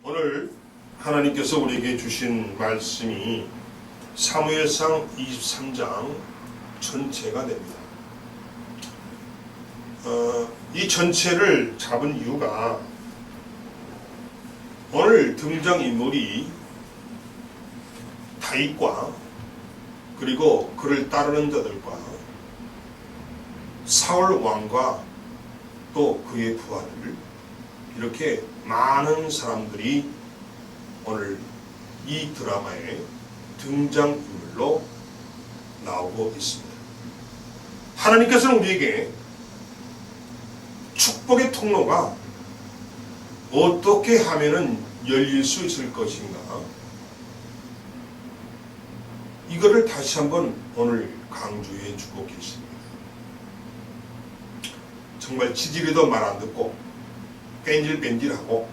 오늘 하나님께서 우리에게 주신 말씀이 사무엘상 23장 전체가 됩니다. 이 전체를 잡은 이유가 오늘 등장인물이 다윗과 그리고 그를 따르는 자들과 사울 왕과 또 그의 부하들, 이렇게 많은 사람들이 오늘 이 드라마의 등장인물로 나오고 있습니다. 하나님께서는 우리에게 축복의 통로가 어떻게 하면은 열릴 수 있을 것인가, 이거를 다시 한번 오늘 강조해 주고 계십니다. 정말 지지리도 말 안 듣고 뺀질뺀질하고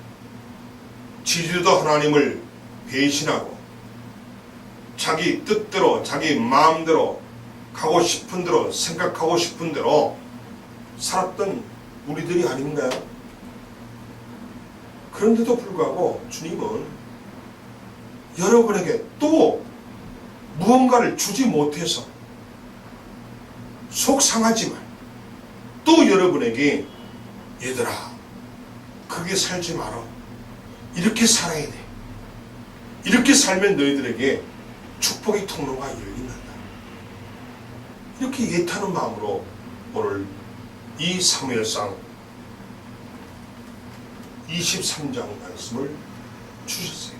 지지리도 하나님을 배신하고 자기 뜻대로 자기 마음대로 가고 싶은 대로 생각하고 싶은 대로 살았던 우리들이 아닌가요? 그런데도 불구하고 주님은 여러분에게 또 무언가를 주지 못해서 속상하지만 또 여러분에게 얘들아, 그렇게 살지 마라, 이렇게 살아야 돼, 이렇게 살면 너희들에게 축복의 통로가 열린다, 이렇게 예타는 마음으로 오늘 이 사무엘상 23장 말씀을 주셨어요.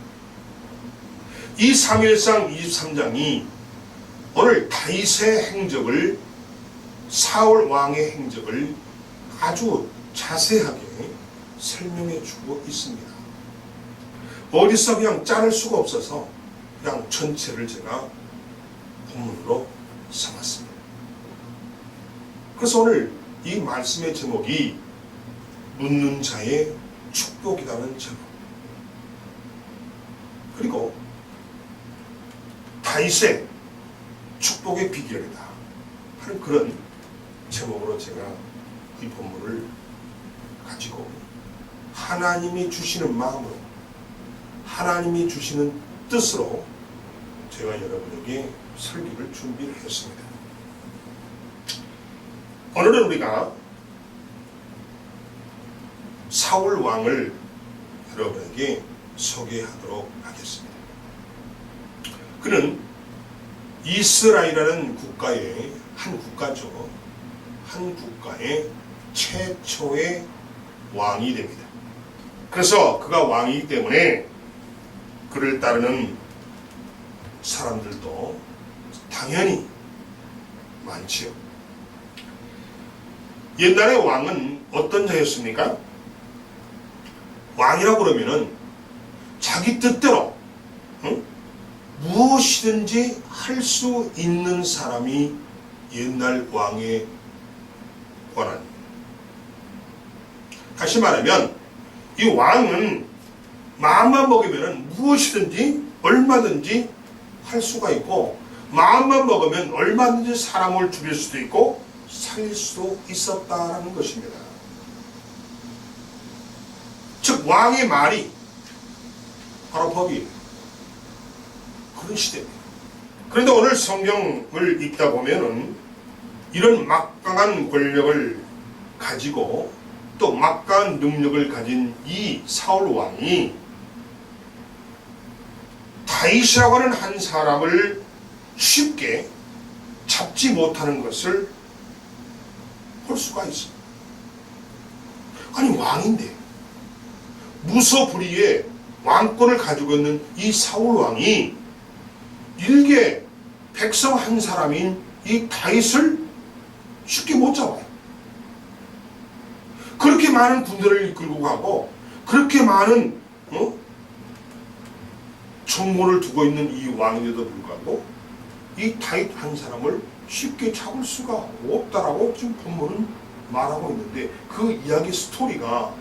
이 사무엘상 23장이 오늘 다윗의 행적을, 사울 왕의 행적을 아주 자세하게 설명해 주고 있습니다. 어디서 그냥 자를 수가 없어서 그냥 전체를 제가 본문으로 삼았습니다. 그래서 오늘 이 말씀의 제목이 묻는 자의 축복이라는 제목, 그리고 다윗의 축복의 비결이다 하는 그런 제목으로 제가 이 본문을 가지고 하나님이 주시는 마음으로, 하나님이 주시는 뜻으로 제가 여러분에게 설교를 준비를 했습니다. 오늘은 우리가 사울 왕을 여러분에게 소개하도록 하겠습니다. 그는 이스라엘이라는 국가의 한 국가죠. 한 국가의 최초의 왕이 됩니다. 그래서 그가 왕이기 때문에 그를 따르는 사람들도 당연히 많지요. 옛날의 왕은 어떤 자였습니까? 왕이라고 그러면은 자기 뜻대로 무엇이든지 할 수 있는 사람이 옛날 왕의 권한입니다. 다시 말하면 이 왕은 마음만 먹으면 무엇이든지 얼마든지 할 수가 있고, 마음만 먹으면 얼마든지 사람을 죽일 수도 있고 살릴 수도 있었다라는 것입니다. 즉 왕의 말이 바로 법이에요. 그런 시대입니다. 그런데 오늘 성경을 읽다 보면은 이런 막강한 권력을 가지고 또 막강한 능력을 가진 이 사울 왕이 다윗이라고 하는 한 사람을 쉽게 잡지 못하는 것을 볼 수가 있습니다. 아니, 왕인데 무소불위의 왕권을 가지고 있는 이 사울 왕이 일개 백성 한 사람인 이 다윗을 쉽게 못 잡아요. 그렇게 많은 군대를 이끌고 가고 그렇게 많은 총무를 두고 있는 이 왕인데도 불구하고 이 다윗 한 사람을 쉽게 잡을 수가 없다라고 지금 본문은 말하고 있는데, 그 이야기 스토리가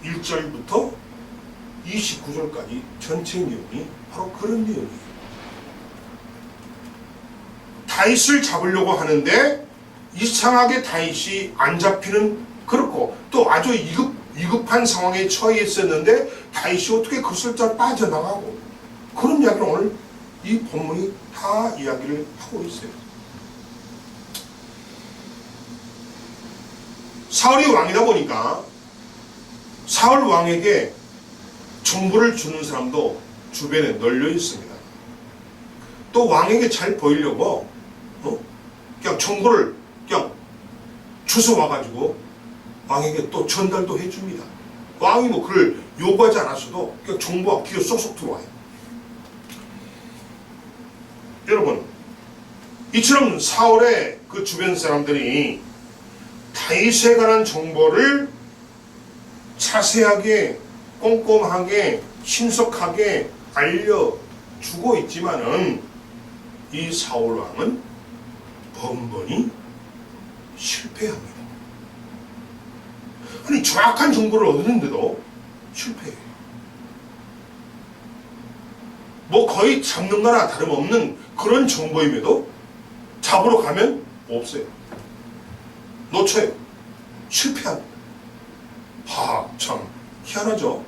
1절부터 29절까지 전체 내용이 바로 그런 내용이에요. 다윗을 잡으려고 하는데 이상하게 다윗이 안 잡히는, 그렇고 또 아주 위급한 상황에 처해 있었는데 다윗이 어떻게 그것을 잘 빠져나가고, 그런 이야기를 오늘 이 본문이 다 이야기를 하고 있어요. 사울이 왕이다 보니까 사울 왕에게 정보를 주는 사람도 주변에 널려 있습니다. 또 왕에게 잘 보이려고 그냥 정보를 그냥 주워 와가지고 왕에게 또 전달도 해줍니다. 왕이 뭐 그걸 요구하지 않았어도 그냥 정보가 귀에 쏙쏙 들어와요. 여러분, 이처럼 사울의 그 주변 사람들이 다윗에 관한 정보를 자세하게 꼼꼼하게 신속하게 알려주고 있지만은 이 사울 왕은 번번이 실패합니다. 아니, 정확한 정보를 얻는데도 실패해요. 뭐 거의 잡는 거나 다름없는 그런 정보임에도 잡으러 가면 없어요. 놓쳐요. 실패합니다. 참 희한하죠.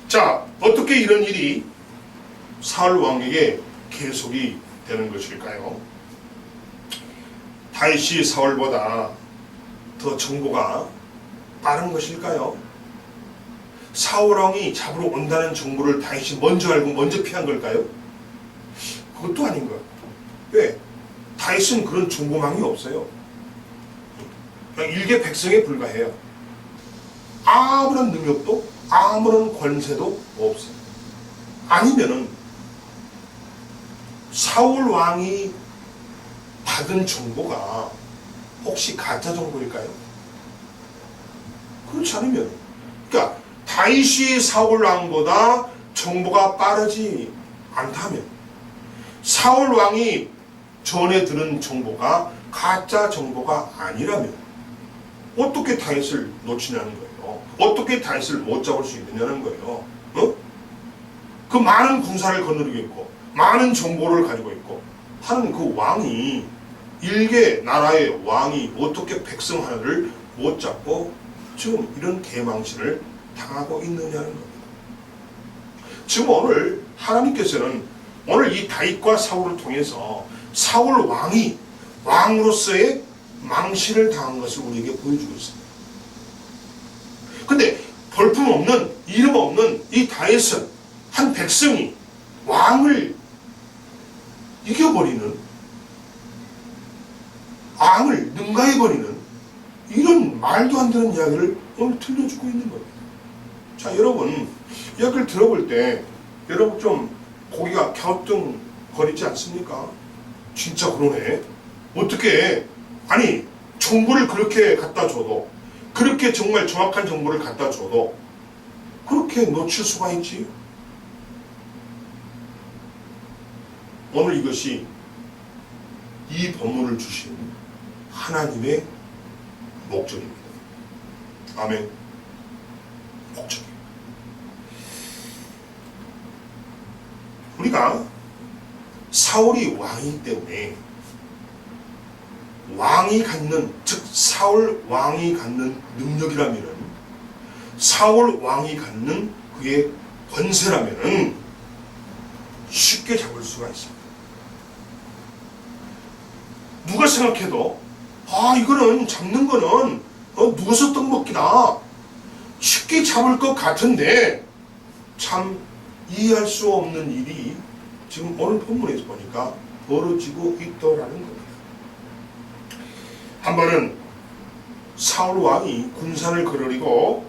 자, 어떻게 이런 일이 사울 왕에게 계속이 되는 것일까요? 다윗이 사울보다 더 정보가 빠른 것일까요? 사울 왕이 잡으러 온다는 정보를 다윗이 먼저 알고 먼저 피한 걸까요? 그것도 아닌 것 같아요. 왜? 다윗은 그런 정보망이 없어요. 그냥 일개 백성에 불과해요. 아무런 능력도 아무런 권세도 없어요. 아니면은 사울 왕이 받은 정보가 혹시 가짜 정보일까요? 그렇지 않으면, 그러니까 다윗이 사울 왕보다 정보가 빠르지 않다면, 사울 왕이 전해 들은 정보가 가짜 정보가 아니라면 어떻게 다윗을 놓치냐는 거예요. 어떻게 다윗을 못 잡을 수 있느냐는 거예요. 그 많은 군사를 거느리고 있고 많은 정보를 가지고 있고 하는 그 왕이, 일개 나라의 왕이 어떻게 백성 하나를 못 잡고 지금 이런 개망신을 당하고 있느냐는 겁니다. 지금 오늘 하나님께서는 오늘 이 다윗과 사울을 통해서 사울 왕이 왕으로서의 망신을 당한 것을 우리에게 보여주고 있습니다. 근데 볼품없는, 이름 없는 이 다윗은 한 백성이 왕을 이겨버리는, 왕을 능가해버리는 이런 말도 안 되는 이야기를 오늘 들려주고 있는 겁니다. 자, 여러분, 이야기를 들어볼 때 여러분 좀 고개가 갸우뚱거리지 않습니까? 진짜 그러네. 어떻게, 아니, 정보를 그렇게 갖다 줘도, 그렇게 정말 정확한 정보를 갖다 줘도 그렇게 놓칠 수가 있지? 오늘 이것이 이 본문을 주신 하나님의 목적입니다. 아멘. 목적입니다. 우리가 사울이 왕이기 때문에 왕이 갖는, 즉 사울 왕이 갖는 능력이라면은, 사울 왕이 갖는 그의 권세라면은 쉽게 잡을 수가 있습니다. 누가 생각해도 이거는 잡는 거는 누워서 떡먹기다, 쉽게 잡을 것 같은데 참 이해할 수 없는 일이 지금 오늘 본문에서 보니까 벌어지고 있더라는 겁니다. 한 번은 사울 왕이 군사를 거느리고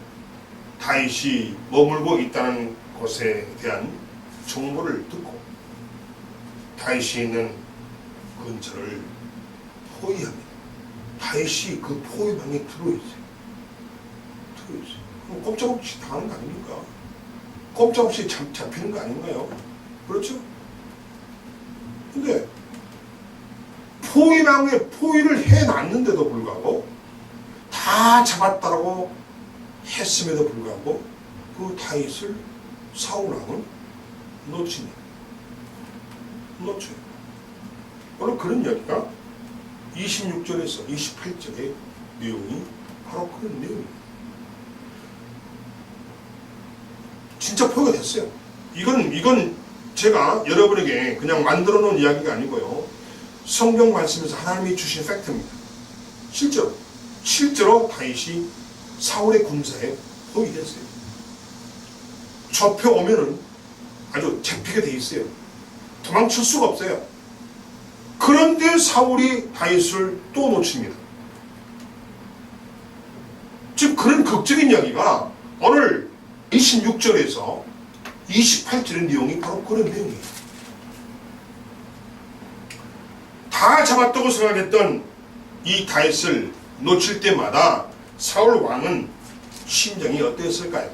다윗이 머물고 있다는 곳에 대한 정보를 듣고 다윗이 있는 근처를 포위합니다. 다윗이 그 포위망에 들어있어요. 그럼 꼼짝없이 당하는 거 아닙니까? 꼼짝없이 잡히는 거 아닌가요? 그렇죠? 근데 포위망에 포위를 해놨는데도 불구하고, 다 잡았다라고 했음에도 불구하고 그 다윗을 사울 왕은 놓칩니다. 놓쳐요. 오늘 그런 이야기가 26절에서 28절의 내용이 바로 그런 내용입니다. 진짜 포효가 됐어요. 이건 제가 여러분에게 그냥 만들어 놓은 이야기가 아니고요. 성경 말씀에서 하나님이 주신 팩트입니다. 실제로 다윗이 사울의 군사에 포위됐어요. 접혀 오면은 아주 잡히게 돼 있어요. 도망칠 수가 없어요. 그런데 사울이 다윗을 또 놓칩니다. 지금 그런 극적인 이야기가 오늘 26절에서 28절의 내용이 바로 그런 내용이에요. 다 잡았다고 생각했던 이 다윗을 놓칠 때마다 사울 왕은 심정이 어땠을까요?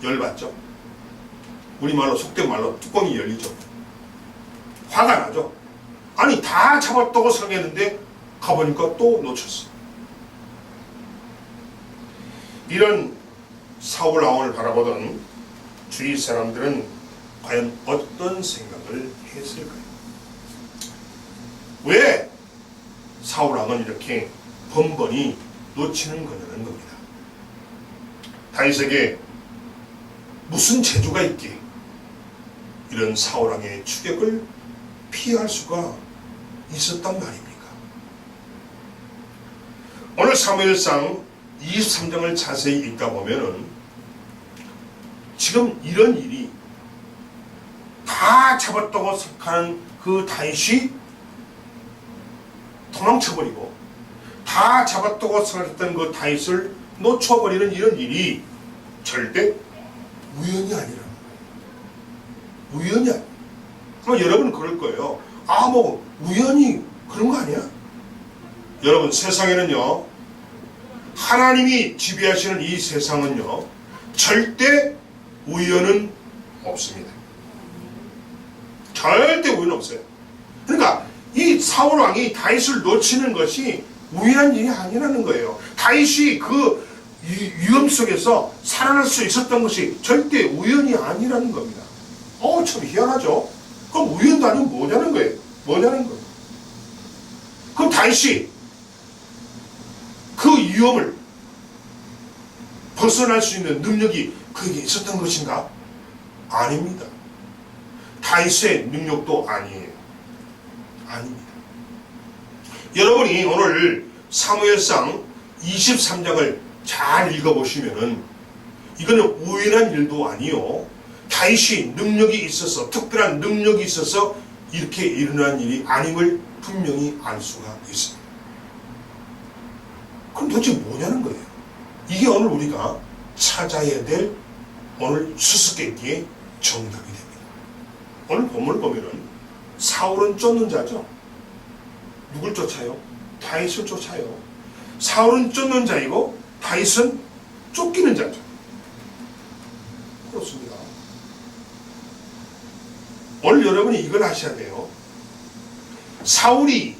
열받죠. 우리말로 속된 말로 뚜껑이 열리죠. 화가 나죠. 아니 다 잡았다고 생각했는데 가보니까 또 놓쳤어. 이런 사울 왕을 바라보던 주위 사람들은 과연 어떤 생각을 했을까요? 왜 사울 왕은 이렇게 번번이 놓치는 거냐는 겁니다. 다윗에게 무슨 재주가 있기에 이런 사울 왕의 추격을 피할 수가 있었단 말입니까? 오늘 사무엘상 23장을 자세히 읽다 보면은 지금 이런 일이 다 잡았다고 생각하는 그 다윗이 도망쳐버리고 다 잡았다고 생각했던 그 다윗을 놓쳐버리는 이런 일이 절대 우연이 아니라 우연이 아니야. 그럼 여러분 그럴 거예요. 뭐 우연히 그런 거 아니야? 여러분 세상에는요, 하나님이 지배하시는 이 세상은요, 절대 우연은 없습니다. 절대 우연 없어요. 그러니까 이 사울 왕이 다윗을 놓치는 것이 우연한 일이 아니라는 거예요. 다윗이 그 위험 속에서 살아날 수 있었던 것이 절대 우연이 아니라는 겁니다. 참 희한하죠? 그럼 우연도 아니면 뭐냐는 거예요. 그럼 다윗이 그 위험을 벗어날 수 있는 능력이 그에게 있었던 것인가? 아닙니다. 다윗의 능력도 아니에요. 아닙니다. 여러분이 오늘 사무엘상 23장을 잘 읽어보시면은 이거는 우연한 일도 아니요, 다윗이 능력이 있어서, 특별한 능력이 있어서 이렇게 일어난 일이 아님을 분명히 알 수가 있습니다. 그럼 도대체 뭐냐는 거예요. 이게 오늘 우리가 찾아야 될 오늘 수수께끼의 정답이 됩니다. 오늘 본문을 보면은 사울은 쫓는 자죠. 누굴 쫓아요? 다윗을 쫓아요. 사울은 쫓는 자이고 다윗은 쫓기는 자죠. 그렇습니다. 오늘 여러분이 이걸 아셔야 돼요. 사울이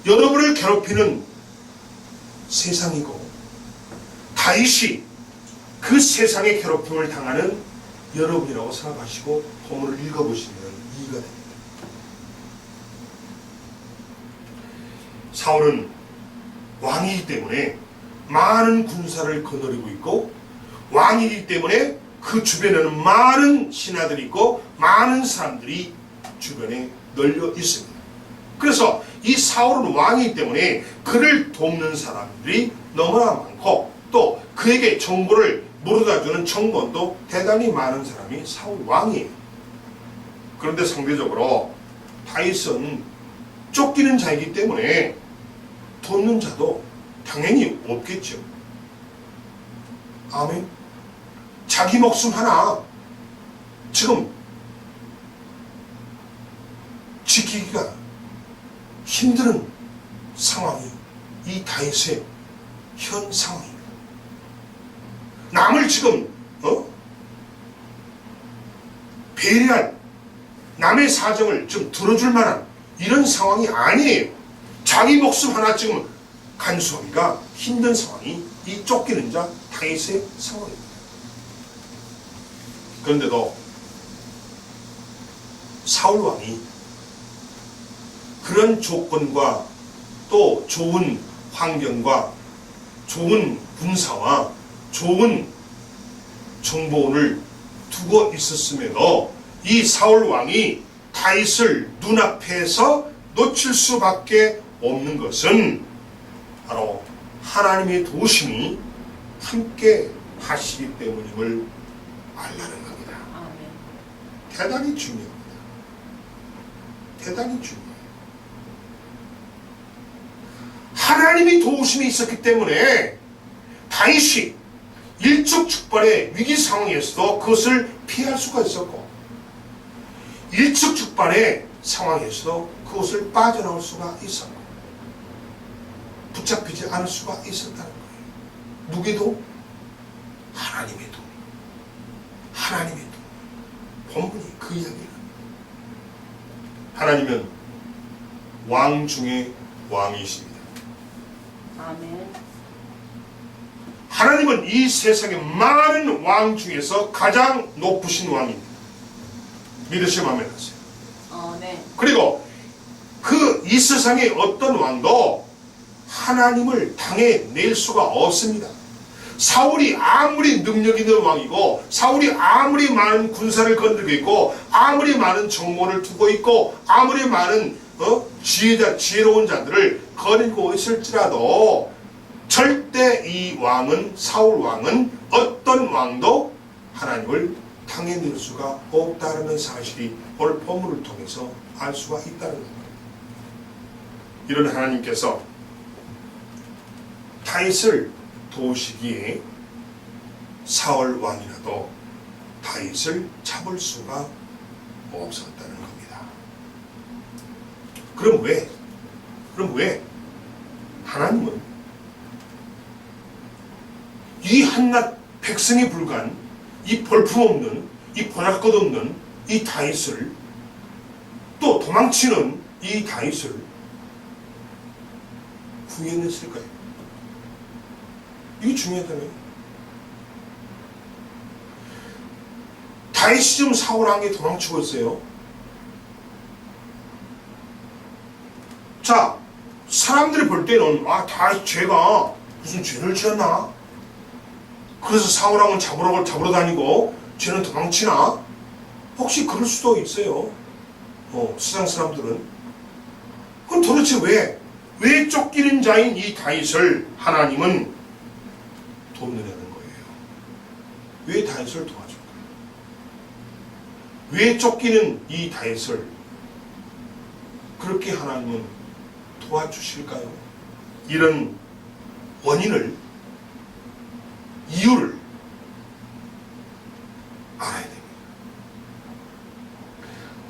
여러분을 괴롭히는 세상이고 다윗이 그 세상의 괴롭힘을 당하는 여러분이라고 생각하시고 본문을 읽어보시면 이해가 됩니다. 사울은 왕이기 때문에 많은 군사를 거느리고 있고, 왕이기 때문에 그 주변에는 많은 신하들이 있고 많은 사람들이 주변에 널려 있습니다. 그래서 이 사울은 왕이기 때문에 그를 돕는 사람들이 너무나 많고, 또 그에게 정보를 물어다주는 정보원도 대단히 많은 사람이 사울 왕이에요. 그런데 상대적으로 다윗은 쫓기는 자이기 때문에 돕는 자도 당연히 없겠죠. 아멘. 자기 목숨 하나 지금 지키기가 힘든 상황이 이 다윗의 현 상황입니다. 남을 지금 배려할, 남의 사정을 좀 들어줄 만한 이런 상황이 아니에요. 자기 목숨 하나 지금 간수하기가 힘든 상황이 이 쫓기는 자 다윗의 상황입니다. 그런데도 사울 왕이 그런 조건과 또 좋은 환경과 좋은 군사와 좋은 정보원을 두고 있었음에도 이 사울 왕이 다윗을 눈앞에서 놓칠 수밖에 없는 것은 바로 하나님의 도우심이 함께 하시기 때문임을 알라는 겁니다. 대단히 중요합니다. 대단히 중요해요. 하나님이 도우심이 있었기 때문에 다윗이 일촉즉발의 위기 상황에서도 그것을 피할 수가 있었고, 일촉즉발의 상황에서도 그것을 빠져나올 수가 있었고, 붙잡히지 않을 수가 있었다는 거예요. 누구도? 하나님의 도. 하나님의 도. 본문이 그 이야기를 합니다. 하나님은 왕 중에 왕이십니다. 아멘. 하나님은 이 세상의 많은 왕 중에서 가장 높으신 왕입니다. 믿으시면 아멘 하세요. 네. 그리고 이 세상의 어떤 왕도 하나님을 당해낼 수가 없습니다. 사울이 아무리 능력 있는 왕이고, 사울이 아무리 많은 군사를 건드리고 있고, 아무리 많은 정보를 두고 있고, 아무리 많은 지혜로운 자들을 거느리고 있을지라도 절대 이 왕은, 사울 왕은 어떤 왕도 하나님을 당해낼 수가 없다는 사실이 오늘 본문을 통해서 알 수가 있다는 겁니다. 이런 하나님께서 다윗을 도우시기에 사울 왕이라도 다윗을 잡을 수가 없었다는 겁니다. 그럼 왜 하나님은 이 한낱 백성에 불과한 이 볼품없는, 이 보잘것없는 이 다윗을, 또 도망치는 이 다윗을 구해냈을까요? 이게 중요하잖아요. 다윗이 지금 사울 왕에 도망치고 있어요. 자, 사람들이 볼 때는 다윗 죄가 무슨 죄를 지었나? 그래서 사울 왕은 잡으러 다니고 죄는 도망치나? 혹시 그럴 수도 있어요. 세상 사람들은. 그럼 도대체 왜 쫓기는 자인 이 다윗을 하나님은 돕느냐는 거예요. 왜 다윗을 도와줄까요? 왜 쫓기는 이 다윗을 그렇게 하나님은 도와주실까요? 이런 원인을, 이유를 알아야 됩니다.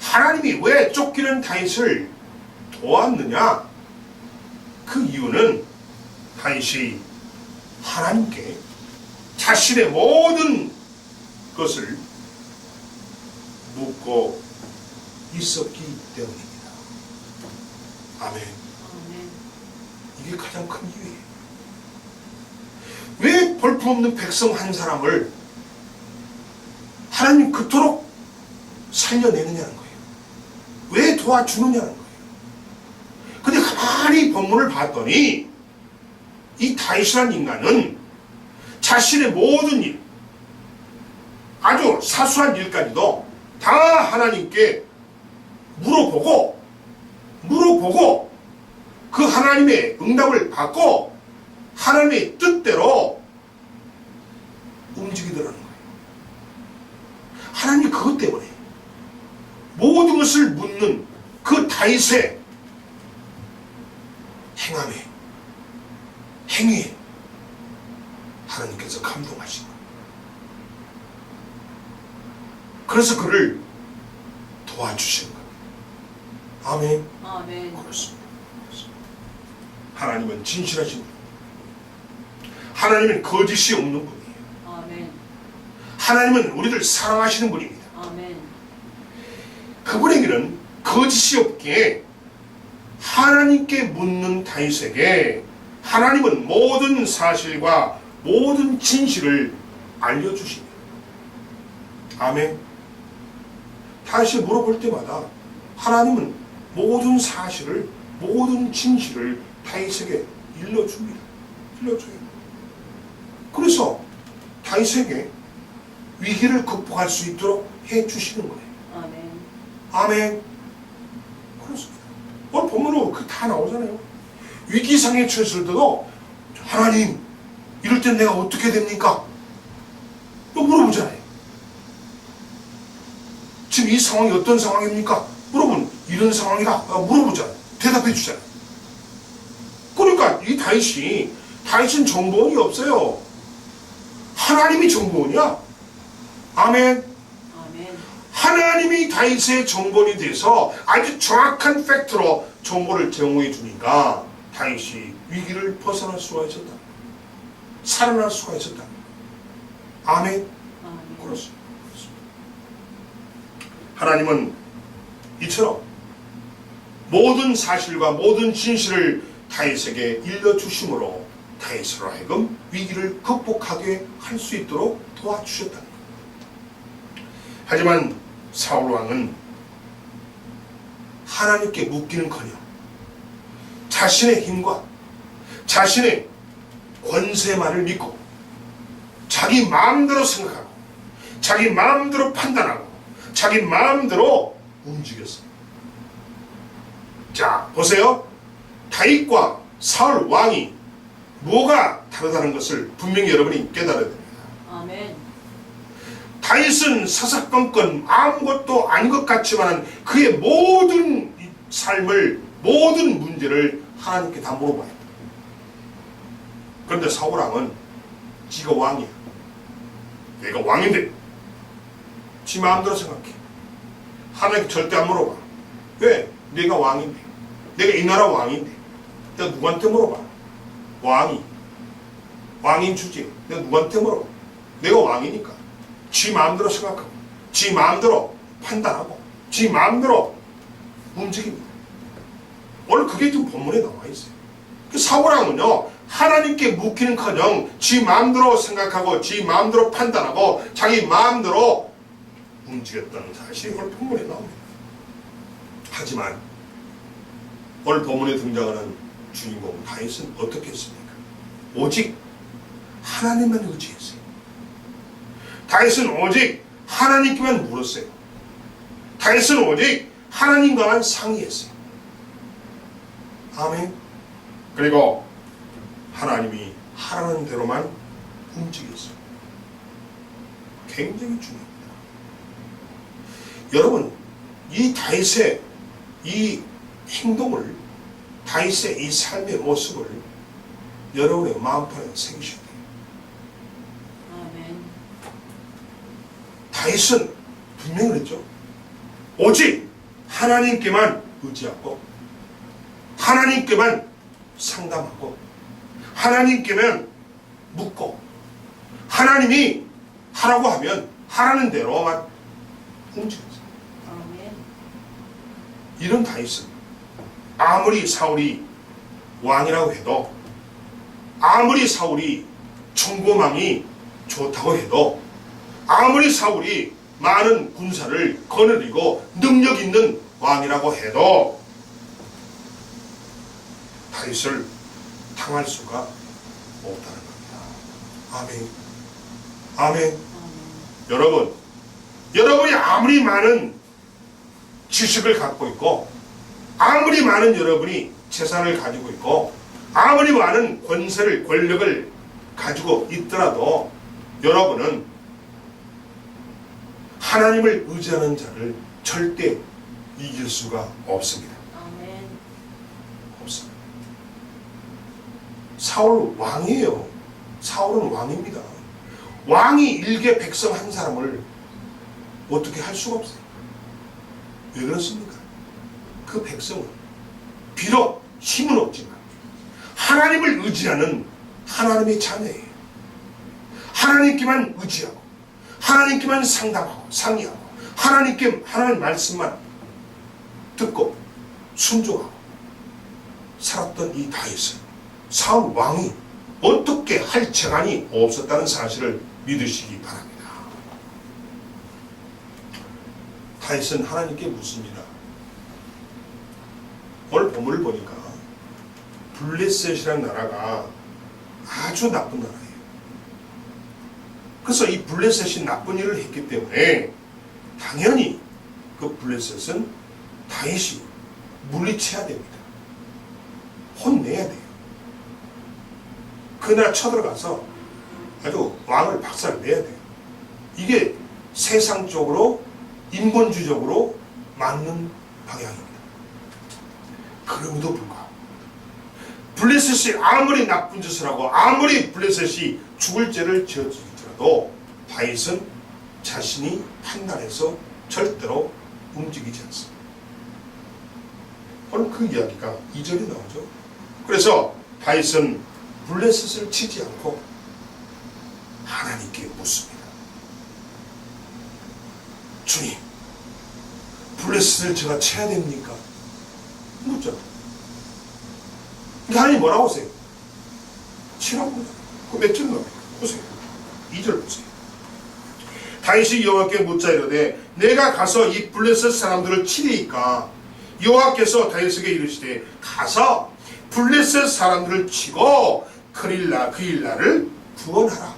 하나님이 왜 쫓기는 다윗을 도왔느냐? 그 이유는 다윗이 하나님께 자신의 모든 것을 묻고 있었기 때문입니다. 아멘. 이게 가장 큰 이유예요. 왜 볼품없는 백성 한 사람을 하나님 그토록 살려내느냐는 거예요. 왜 도와주느냐는 거예요. 근데 가만히 본문을 봤더니 이 다윗이라는 인간은 자신의 모든 일, 아주 사소한 일까지도 다 하나님께 물어보고 그 하나님의 응답을 받고 하나님의 뜻대로 움직이더라는 거예요. 하나님이 그것 때문에 모든 것을 묻는 그 다윗의 행위에 하나님께서 감동하신 거예요. 그래서 그를 도와주신 거예요. 아멘. 아멘. 그렇습니다. 하나님은 진실하신 분. 하나님은 거짓이 없는 분이에요. 아멘. 하나님은 우리를 사랑하시는 분입니다. 아멘. 그분에게는 거짓이 없기에 하나님께 묻는 다윗에게 하나님은 모든 사실과 모든 진실을 알려주십니다. 아멘. 다윗이 물어볼 때마다 하나님은 모든 사실을, 모든 진실을 다윗에게 일러줍니다. 일러줘요. 그래서 다윗에게 위기를 극복할 수 있도록 해 주시는 거예요. 아멘. 아멘. 그렇습니다. 오늘 본문으로 그 다 나오잖아요. 위기상에 처했을 때도 하나님 이럴 땐 내가 어떻게 됩니까? 또 물어보잖아요. 지금 이 상황이 어떤 상황입니까? 물어보면 이런 상황이다. 물어보잖아요. 대답해 주잖아요. 그러니까 이 다윗은 정보원이 없어요. 하나님이 정보원이야. 아멘. 아멘. 하나님이 다윗의 정보원이 돼서 아주 정확한 팩트로 정보를 제공해 주니까 다윗이 위기를 벗어날 수가 있었다. 살아날 수가 있었다. 아멘. 아멘. 그렇습니다. 하나님은 이처럼 모든 사실과 모든 진실을 다윗에게 일러주심으로 다윗으로 하여금 위기를 극복하게 할 수 있도록 도와주셨다. 하지만 사울 왕은 하나님께 묻기는커녕 자신의 힘과 자신의 권세만을 믿고 자기 마음대로 생각하고 자기 마음대로 판단하고 자기 마음대로 움직였어요. 자, 보세요. 다윗과 사울 왕이 뭐가 다르다는 것을 분명히 여러분이 깨달아야 됩니다. 아멘. 다윗은 사사건건 아무것도 아닌 것 같지만 그의 모든 삶을, 모든 문제를 하나님께 다 물어봐요. 그런데 사울 왕은 지가 왕이야. 내가 왕인데 지 마음대로 생각해. 하나님께 절대 안 물어봐. 왜? 내가 왕인데, 내가 이 나라 왕인데 내가 누구한테 물어봐? 왕인 주제 내가 누구한테 물어봐? 내가 왕이니까 지 마음대로 생각하고 지 마음대로 판단하고 지 마음대로 움직입니다. 오늘 그게 지금 본문에 나와 있어요. 그 사울왕은요, 하나님께 묻기는커녕 지 마음대로 생각하고 지 마음대로 판단하고 자기 마음대로 움직였다는 사실이 오늘 본문에 나옵니다. 하지만 오늘 본문에 등장하는 주인공 다윗은 어떻게 했습니까? 오직 하나님만 의지했어요. 다윗은 오직 하나님께만 물었어요. 다윗은 오직 하나님과만 상의했어요. 아멘. 그리고 하나님이 하라는 대로만 움직였어요. 굉장히 중요합니다. 여러분, 이 다윗의 이 행동을, 다윗의 이 삶의 모습을 여러분의 마음판에 새기셔야 돼요. 아멘. 다윗은 분명히 그랬죠. 오직 하나님께만 의지하고 하나님께만 상담하고 하나님께만 묻고 하나님이 하라고 하면 하라는 대로만 움직였어요. 아멘. 이런 다윗은 아무리 사울이 왕이라고 해도 아무리 사울이 총고망이 좋다고 해도 아무리 사울이 많은 군사를 거느리고 능력 있는 왕이라고 해도 다윗을 당할 수가 없다는 겁니다. 아멘. 아멘. 아멘. 여러분이 아무리 많은 지식을 갖고 있고 아무리 많은 여러분이 재산을 가지고 있고 아무리 많은 권력을 가지고 있더라도 여러분은 하나님을 의지하는 자를 절대 이길 수가 없습니다. 아멘. 없습니다. 사울 왕이에요. 사울은 왕입니다. 왕이 일개 백성 한 사람을 어떻게 할 수가 없어요. 왜 그렇습니까? 그 백성은 비록 힘은 없지만 하나님을 의지하는 하나님의 자녀예요. 하나님께만 의지하고 하나님께만 상담하고 상의하고 하나님 말씀만 듣고 순종하고 살았던 이 다윗은 사울 왕이 어떻게 할 재간이 없었다는 사실을 믿으시기 바랍니다. 다윗은 하나님께 묻습니다. 오늘 본문을 보니까 블레셋이라는 나라가 아주 나쁜 나라예요. 그래서 이 블레셋이 나쁜 일을 했기 때문에 당연히 그 블레셋은 다윗이 물리쳐야 됩니다. 혼내야 돼요. 그 나라 쳐들어가서 아주 왕을 박살내야 돼요. 이게 세상적으로 인본주의적으로 맞는 방향입니다. 그럼에도 불구하고 블레셋이 아무리 나쁜 짓을 하고 아무리 블레셋이 죽을 죄를 지었을지라도 다윗은 자신이 판단해서 절대로 움직이지 않습니다. 오늘 그 이야기가 2절에 나오죠. 그래서 다윗은 블레셋을 치지 않고 하나님께 묻습니다. 주님, 블레셋을 제가 쳐야 됩니까? 묻죠. 하나님 뭐라고 하세요? 치라고. 그 몇 절 나옵니까? 보세요. 2절 보세요. 다윗이 여호와께 묻자 이르되 내가 가서 이 블레셋 사람들을 치리이까? 여호와께서 다윗에게 이르시되 가서 블레셋 사람들을 치고 그일라를 구원하라.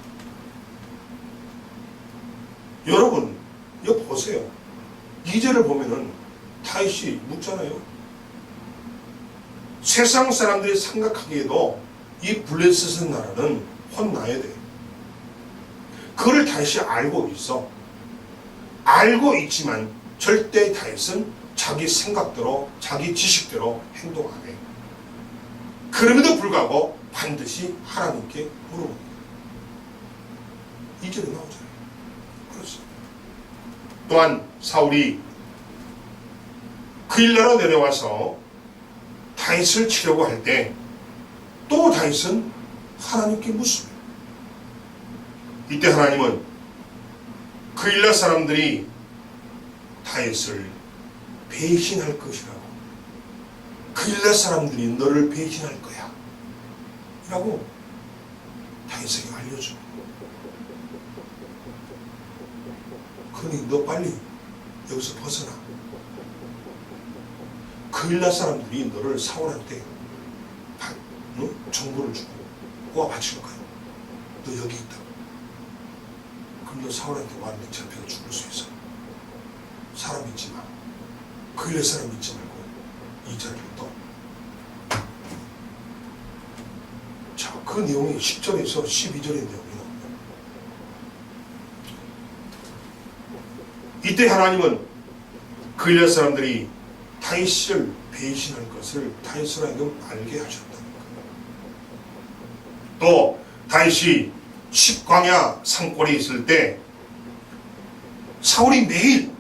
여러분 여기 보세요. 2절을 보면은 다윗이 묻잖아요. 세상 사람들이 생각하기에도 이 블레셋 나라는 혼나야 돼. 그걸 다윗이 알고 있어. 알고 있지만 절대 다윗은 자기 생각대로 자기 지식대로 행동 안 해. 그럼에도 불구하고 반드시 하나님께 물어봅니다. 2절에 나오잖아요. 그렇습니다. 또한 사울이 그일라로 내려와서 다윗을 치려고 할 때 또 다윗은 하나님께 묻습니다. 이때 하나님은 그일라 사람들이 다윗을 배신할 것이라고, 그일라 사람들이 너를 배신할 거야 라고 다윗에게 알려줘. 그러니 너 빨리 여기서 벗어나. 그일라 사람들이 너를 사울한테 정보를 주고 꼬아 바칠 거야. 너 여기 있다. 그럼 너 사울한테 왔는데 잡혀서 죽을 수 있어. 사람 믿지 마. 그일라 사람 믿지 말고 이 자리를 떠. 자, 그 내용이 10절에서 12절의 내용이 나옵니다. 이때 하나님은 그일라 사람들이 다윗을 배신할 것을 다윗을 하여금 알게 하셨다는 거예요. 또 다윗이 십광야 산골에 있을 때 사울이 매일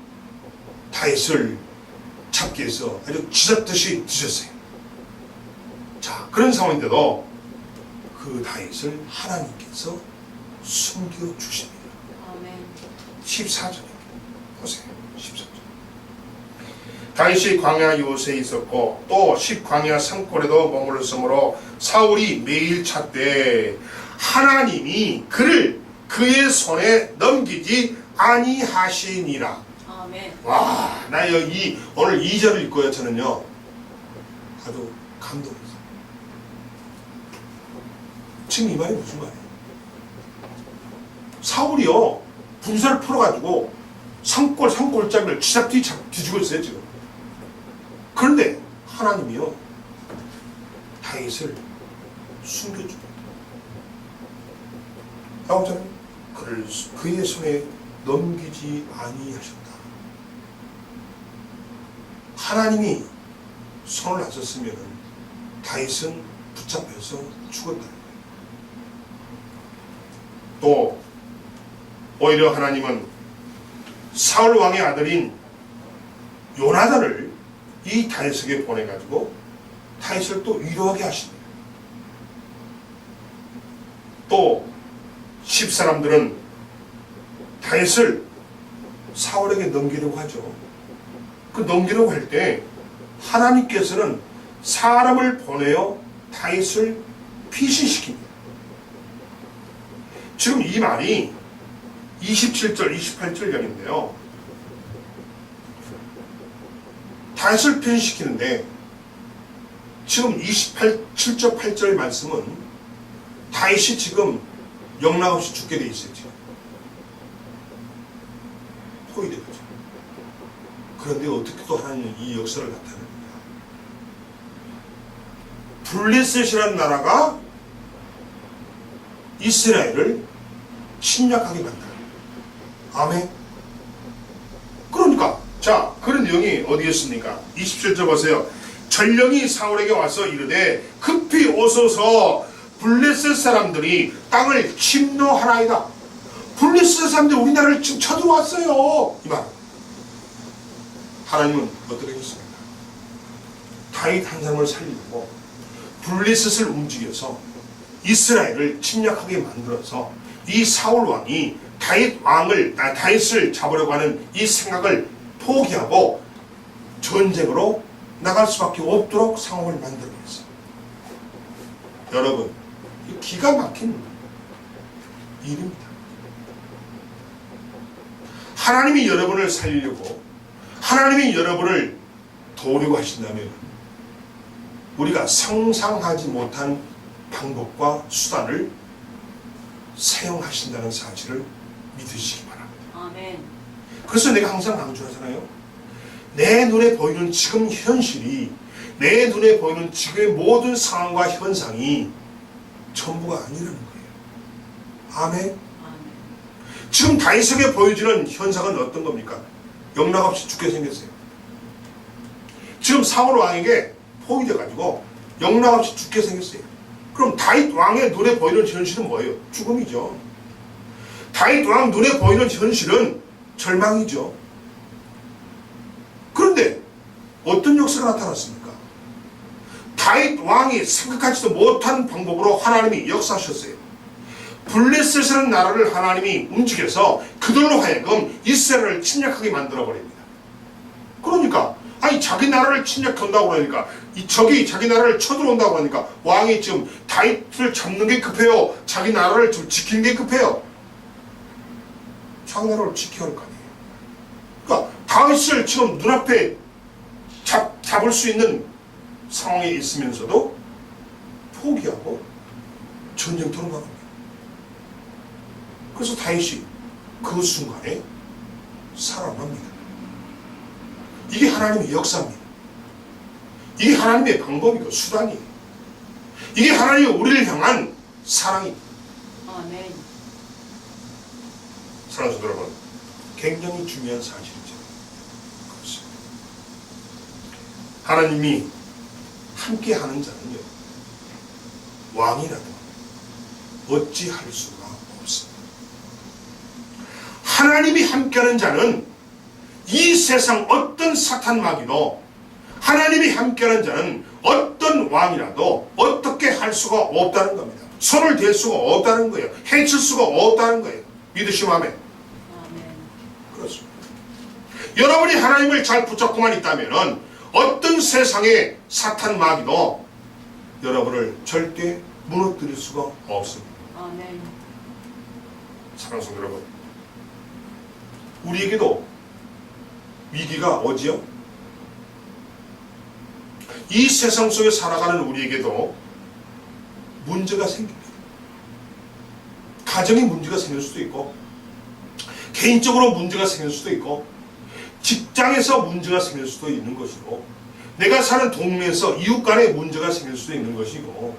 다윗을 잡기 위해서 아주 쥐잡듯이 드셨어요. 자, 그런 상황인데도 그 다윗을 하나님께서 숨겨주십니다. 아멘. 14절입니다. 보세요. 14절. 다윗이 광야 요새에 있었고 또 십광야 산골에도 머물렀으므로 사울이 매일 찾되 하나님이 그를 그의 손에 넘기지 아니하시니라. 아멘. 와, 나 여기 오늘 2절을 읽고요. 저는요 아주 감동했어요. 지금 이 말이 무슨 말이에요? 사울이요 분사를 풀어가지고 산골짜기를 뒤지고 있어요 지금. 그런데 하나님이요 다윗을 숨겨줍니다. 나오잖아요. 그를 그의 손에 넘기지 아니하셨다. 하나님이 손을 안 썼으면 다윗은 붙잡혀서 죽었다는 거예요. 또 오히려 하나님은 사울 왕의 아들인 요나단을 이 다윗에게 보내가지고 다윗을 또 위로하게 하십니다. 또 십사람들은 다윗을 사울에게 넘기려고 하죠. 그 넘기려고 할 때 하나님께서는 사람을 보내어 다윗을 피신시킵니다. 지금 이 말이 27절, 28절경인데요. 다윗을 피신시키는데 지금 7절, 8절 말씀은 다윗이 지금 영락 없이 죽게 돼 있어요. 지금. 그런데 어떻게 또 하나님은 이 역사를 나타냅니까? 블레셋이라는 나라가 이스라엘을 침략하게 만들어요. 아멘. 그러니까 자, 그런 내용이 어디였습니까? 27절 보세요. 전령이 사울에게 와서 이르되 급히 오소서 블레셋 사람들이 땅을 침노하나이다. 블레셋 사람들이 우리나라를 지금 쳐들어왔어요. 이 말. 하나님은 어떻게 했습니까? 다윗 한 사람을 살리고 블레셋을 움직여서 이스라엘을 침략하게 만들어서 이 사울 왕이 다윗을 잡으려고 하는 이 생각을 포기하고 전쟁으로 나갈 수밖에 없도록 상황을 만들어냈어요. 여러분, 기가 막힌 일입니다. 하나님이 여러분을 살리려고, 하나님이 여러분을 도우려고 하신다면 우리가 상상하지 못한 방법과 수단을 사용하신다는 사실을 믿으시기 바랍니다. 아멘. 그래서 내가 항상 강조하잖아요. 내 눈에 보이는 지금 현실이, 내 눈에 보이는 지금의 모든 상황과 현상이 전부가 아니라는 거예요. 아멘. 아멘. 지금 다윗에게 보여지는 현상은 어떤 겁니까? 영락없이 죽게 생겼어요. 지금 사울 왕에게 포위돼가지고 영락없이 죽게 생겼어요. 그럼 다윗 왕의 눈에 보이는 현실은 뭐예요? 죽음이죠. 다윗 왕 눈에 보이는 현실은 절망이죠. 그런데 어떤 역사가 나타났습니까? 다윗 왕이 생각하지도 못한 방법으로 하나님이 역사하셨어요. 블레셋이라는 나라를 하나님이 움직여서 그들로 하여금 이스라엘을 침략하게 만들어버립니다. 그러니까 아니 자기 나라를 침략한다고 그러니까 적이 자기 나라를 쳐들어온다고 하니까 왕이 지금 다윗을 잡는 게 급해요. 자기 나라를 좀 지키는 게 급해요. 자기 나라를 지켜야 할 거 아니에요. 그러니까 다윗을 지금 눈앞에 잡을 수 있는 상황에 있으면서도 포기하고 전쟁터로 나갑니다. 그래서 다윗이 그 순간에 살아납니다. 이게 하나님의 역사입니다. 이게 하나님의 방법이고 수단이에요. 이게 하나님이 우리를 향한 사랑입니다. 아멘. 사랑하는 여러분, 굉장히 중요한 사실이죠. 그렇습니다. 하나님이 함께 하는 자는요, 왕이라도 어찌할 수가 없습니다. 하나님이 함께하는 자는 이 세상 어떤 사탄 마귀도, 하나님이 함께하는 자는 어떤 왕이라도 어떻게 할 수가 없다는 겁니다. 손을 댈 수가 없다는 거예요. 해칠 수가 없다는 거예요. 믿으시면 아멘. 아멘. 그렇습니다. 여러분이 하나님을 잘 붙잡고만 있다면 어떤 세상의 사탄 마귀도 여러분을 절대 무너뜨릴 수가 없습니다. 아멘. 사랑하는 성도 여러분, 우리에게도 위기가 오지요? 이 세상 속에 살아가는 우리에게도 문제가 생깁니다. 가정에 문제가 생길 수도 있고, 개인적으로 문제가 생길 수도 있고, 직장에서 문제가 생길 수도 있는 것이고, 내가 사는 동네에서 이웃 간에 문제가 생길 수도 있는 것이고,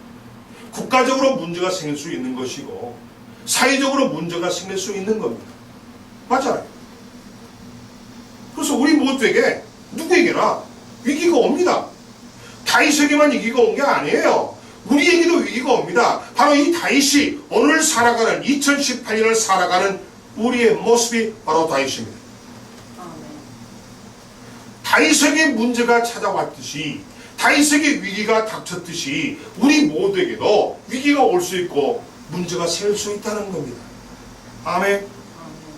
국가적으로 문제가 생길 수 있는 것이고, 사회적으로 문제가 생길 수 있는 겁니다. 맞잖아요. 그래서 우리 모두에게, 누구에게나 위기가 옵니다. 다윗에게만 위기가 온 게 아니에요. 우리에게도 위기가 옵니다. 바로 이 다윗이 오늘 살아가는 2018년을 살아가는 우리의 모습이 바로 다윗입니다. 아멘. 다윗에게 문제가 찾아왔듯이, 다윗에게 위기가 닥쳤듯이 우리 모두에게도 위기가 올 수 있고 문제가 생길 수 있다는 겁니다. 아멘. 아멘.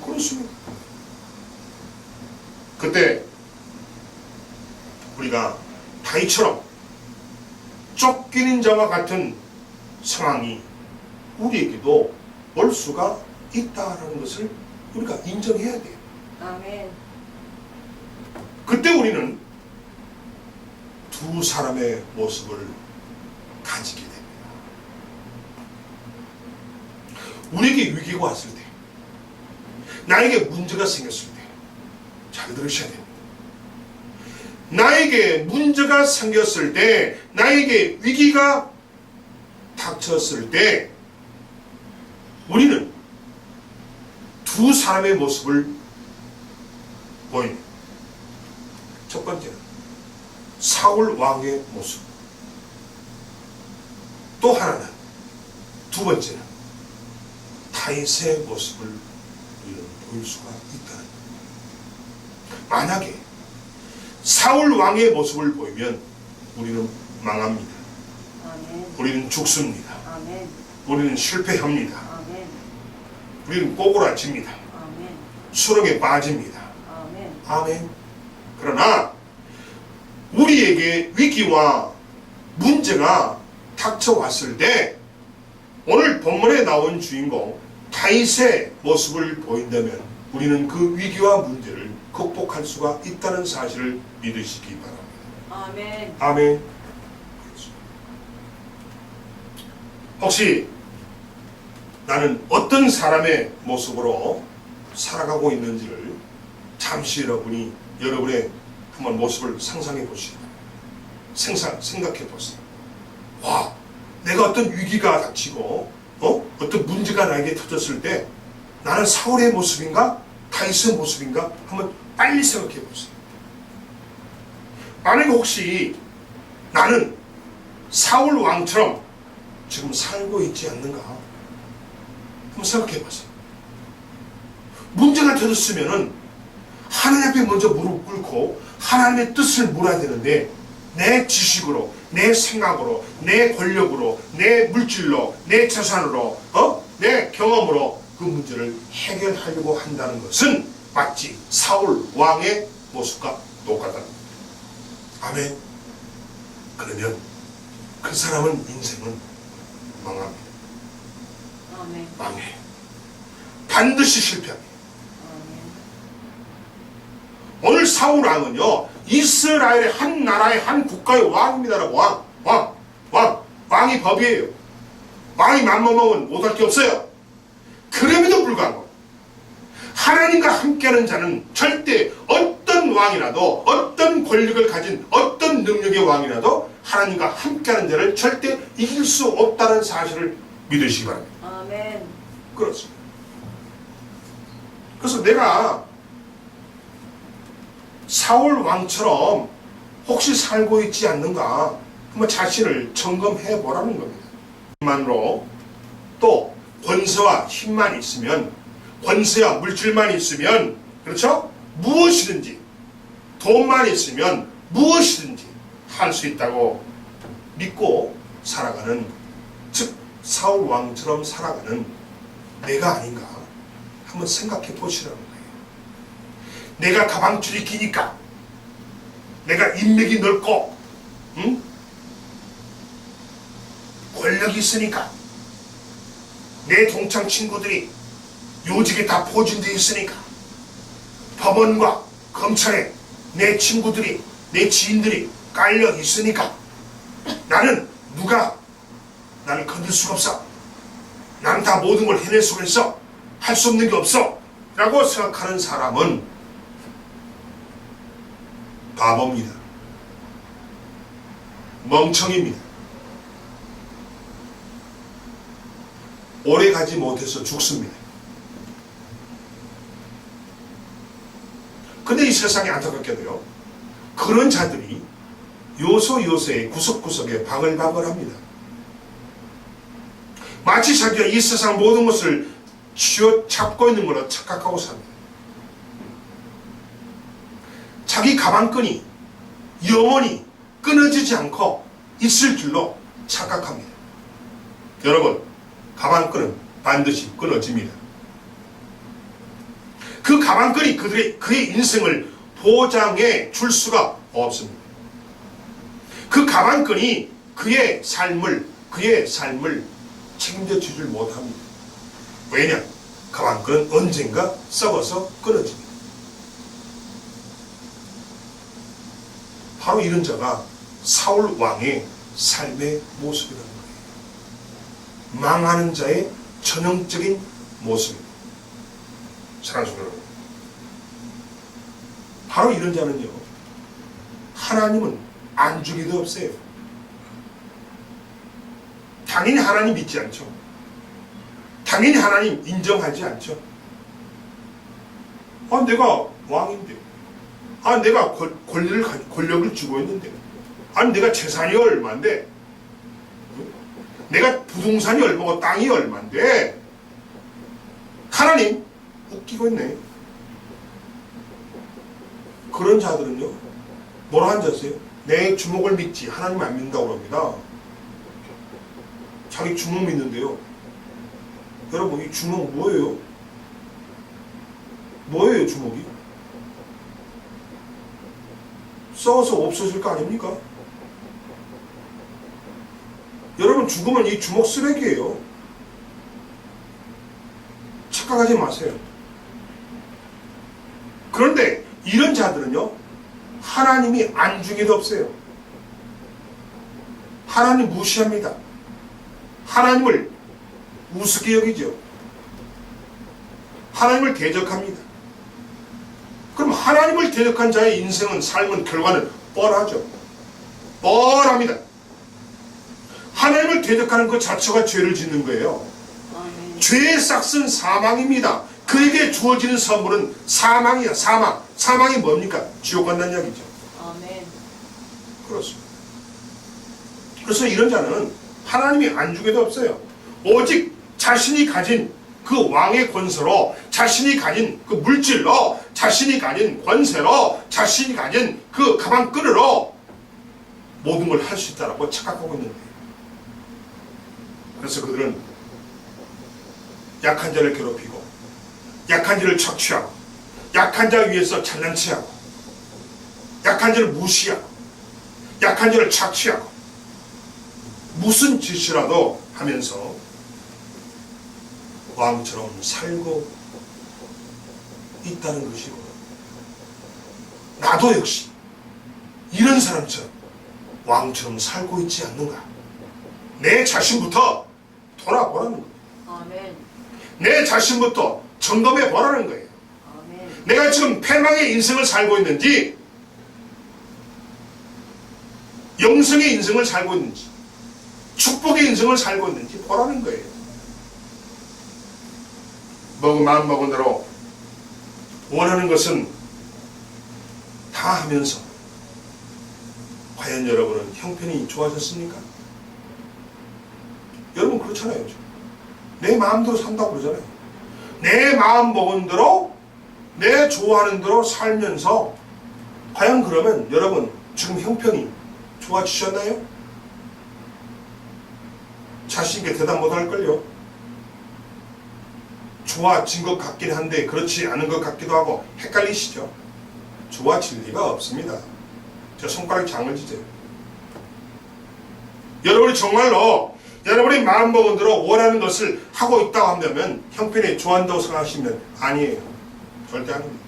그렇습니다. 그때 우리가 다윗처럼 쫓기는 자와 같은 상황이 우리에게도 올 수가 있다는 것을 우리가 인정해야 돼요. 아멘. 그때 우리는 두 사람의 모습을 가지게 됩니다. 우리에게 위기가 왔을 때, 나에게 문제가 생겼을 때, 잘 들으셔야 됩니다. 나에게 문제가 생겼을 때, 나에게 위기가 닥쳤을 때 우리는 두 사람의 모습을 보입니다. 첫 번째는 사울 왕의 모습, 또 하나는, 두 번째는 다윗의 모습을 우리는 볼 수가 있다는 거예요. 만약에 사울 왕의 모습을 보이면 우리는 망합니다. 아멘. 우리는 죽습니다. 아멘. 우리는 실패합니다. 아멘. 우리는 꼬꾸라집니다. 아멘. 수렁에 빠집니다. 아멘. 아멘. 그러나 우리에게 위기와 문제가 닥쳐왔을 때 오늘 본문에 나온 주인공 다윗의 모습을 보인다면 우리는 그 위기와 문제를 극복할 수가 있다는 사실을 믿으시기 바랍니다. 아멘. 아멘. 혹시 나는 어떤 사람의 모습으로 살아가고 있는지를 잠시 여러분의 한번 모습을 상상해 보시고 생각해 보세요. 와, 내가 어떤 위기가 닥치고 어떤 문제가 나에게 터졌을 때 나는 사울의 모습인가? 다윗의 모습인가? 한번 빨리 생각해 보세요. 만약에 혹시 나는 사울 왕처럼 지금 살고 있지 않는가? 한번 생각해 보세요. 문제가 터졌으면은 하나님 앞에 먼저 무릎 꿇고 하나님의 뜻을 물어야 되는데 내 지식으로, 내 생각으로, 내 권력으로, 내 물질로, 내 재산으로, 내 경험으로 그 문제를 해결하려고 한다는 것은 마치 사울 왕의 모습과 똑같다는 겁니다. 아멘. 그러면 그 사람은 인생은 망합니다. 아멘. 망해. 반드시 실패합니다. 아멘. 오늘 사울 왕은요, 이스라엘의 한 나라의 한 국가의 왕입니다라고. 왕이 법이에요. 왕이 맘먹으면 못할 게 없어요. 그럼에도 불구하고 하나님과 함께하는 자는 절대 어떤 왕이라도, 어떤 권력을 가진 어떤 능력의 왕이라도 하나님과 함께하는 자를 절대 이길 수 없다는 사실을 믿으시기 바랍니다. 아멘. 그렇습니다. 그래서 내가 사울 왕처럼 혹시 살고 있지 않는가 한번 자신을 점검해 보라는 겁니다. 만으로 또 권세와 힘만 있으면, 권세와 물질만 있으면, 그렇죠? 무엇이든지, 돈만 있으면 무엇이든지 할 수 있다고 믿고 살아가는, 즉 사울 왕처럼 살아가는 내가 아닌가 한번 생각해 보시라는 거예요. 내가 가방줄이 기니까, 내가 인맥이 넓고, 권력이 있으니까, 내 동창 친구들이 요직에 다 포진되어 있으니까, 법원과 검찰에 내 친구들이, 내 지인들이 깔려 있으니까 나는 누가 나를 건들 수가 없어. 나는 다 모든 걸 해낼 수가 있어. 할 수 없는 게 없어. 라고 생각하는 사람은 바보입니다. 멍청입니다. 오래 가지 못해서 죽습니다. 근데 이 세상에 안타깝게도요, 그런 자들이 요소요소의 구석구석에 바글바글합니다. 마치 자기가 이 세상 모든 것을 쥐어잡고 있는 걸로 착각하고 삽니다. 자기 가방끈이 영원히 끊어지지 않고 있을 줄로 착각합니다. 여러분, 가방끈은 반드시 끊어집니다. 그 가방끈이 그의 인생을 보장해 줄 수가 없습니다. 그 가방끈이 그의 삶을 책임져 주질 못합니다. 왜냐? 가방끈은 언젠가 썩어서 끊어집니다. 바로 이런 자가 사울 왕의 삶의 모습이라는 거예요. 망하는 자의 전형적인 모습입니다. 사랑하는 여러분, 바로 이런 자는요, 하나님은 안중에도 없어요. 당연히 하나님 믿지 않죠. 당연히 하나님 인정하지 않죠. 내가 왕인데, 내가 권력을 쥐고 있는데, 내가 재산이 얼마인데, 내가 부동산이 얼마고 땅이 얼마인데, 하나님 웃기고 있네. 그런 자들은요, 뭐라 한지 아세요? 내 주먹을 믿지 하나님 안 믿는다고 합니다. 자기 주먹 믿는데요. 여러분, 이 주먹 뭐예요? 뭐예요, 주먹이? 썩어서 없어질 거 아닙니까? 여러분, 죽으면 이 주먹 쓰레기예요. 착각하지 마세요. 그런데 이런 자들은요, 하나님이 안중에도 없어요. 하나님 무시합니다. 하나님을 우습게 여기죠. 하나님을 대적합니다. 그럼 하나님을 대적한 자의 인생은, 삶은, 결과는 뻔하죠. 뻔합니다. 하나님을 대적하는 것 자체가 죄를 짓는 거예요. 아멘. 죄의 싹은 사망입니다. 그에게 주어지는 선물은 사망이야. 사망. 사망이 뭡니까? 지옥 간다는 이야기죠. 아멘. 그렇습니다. 그래서 이런 자는 하나님이 안중에도 없어요. 오직 자신이 가진 그 왕의 권세로, 자신이 가진 그 물질로, 자신이 가진 권세로, 자신이 가진 그 가방끈으로 모든 걸 할 수 있다고 착각하고 있는데, 그래서 그들은 약한 자를 괴롭히고, 약한 자를 착취하고, 약한 자 위에서 잘난체하고, 약한 자를 무시하고, 약한 자를 착취하고, 무슨 짓이라도 하면서 왕처럼 살고 있다는 것이고, 나도 역시 이런 사람처럼 왕처럼 살고 있지 않는가. 내 자신부터 돌아보라는 거예요. 아멘. 내 자신부터 점검해 보라는 거예요. 아멘. 내가 지금 패망의 인생을 살고 있는지, 영생의 인생을 살고 있는지, 축복의 인생을 살고 있는지 보라는 거예요. 마음 먹은 대로 원하는 것은 다 하면서 과연 여러분은 형편이 좋아졌습니까? 여러분 그렇잖아요. 내 마음대로 산다고 그러잖아요. 내 마음 먹은 대로, 내 좋아하는 대로 살면서 과연 그러면 여러분 지금 형편이 좋아지셨나요? 자신있게 대답 못할걸요. 좋아진 것 같긴 한데 그렇지 않은 것 같기도 하고 헷갈리시죠? 좋아질 리가 없습니다. 저 손가락에 장을 지세요. 여러분이 정말로 여러분이 마음먹은 대로 원하는 것을 하고 있다고 한다면 형편이 좋아한다고 생각하시면 아니에요. 절대 아닙니다.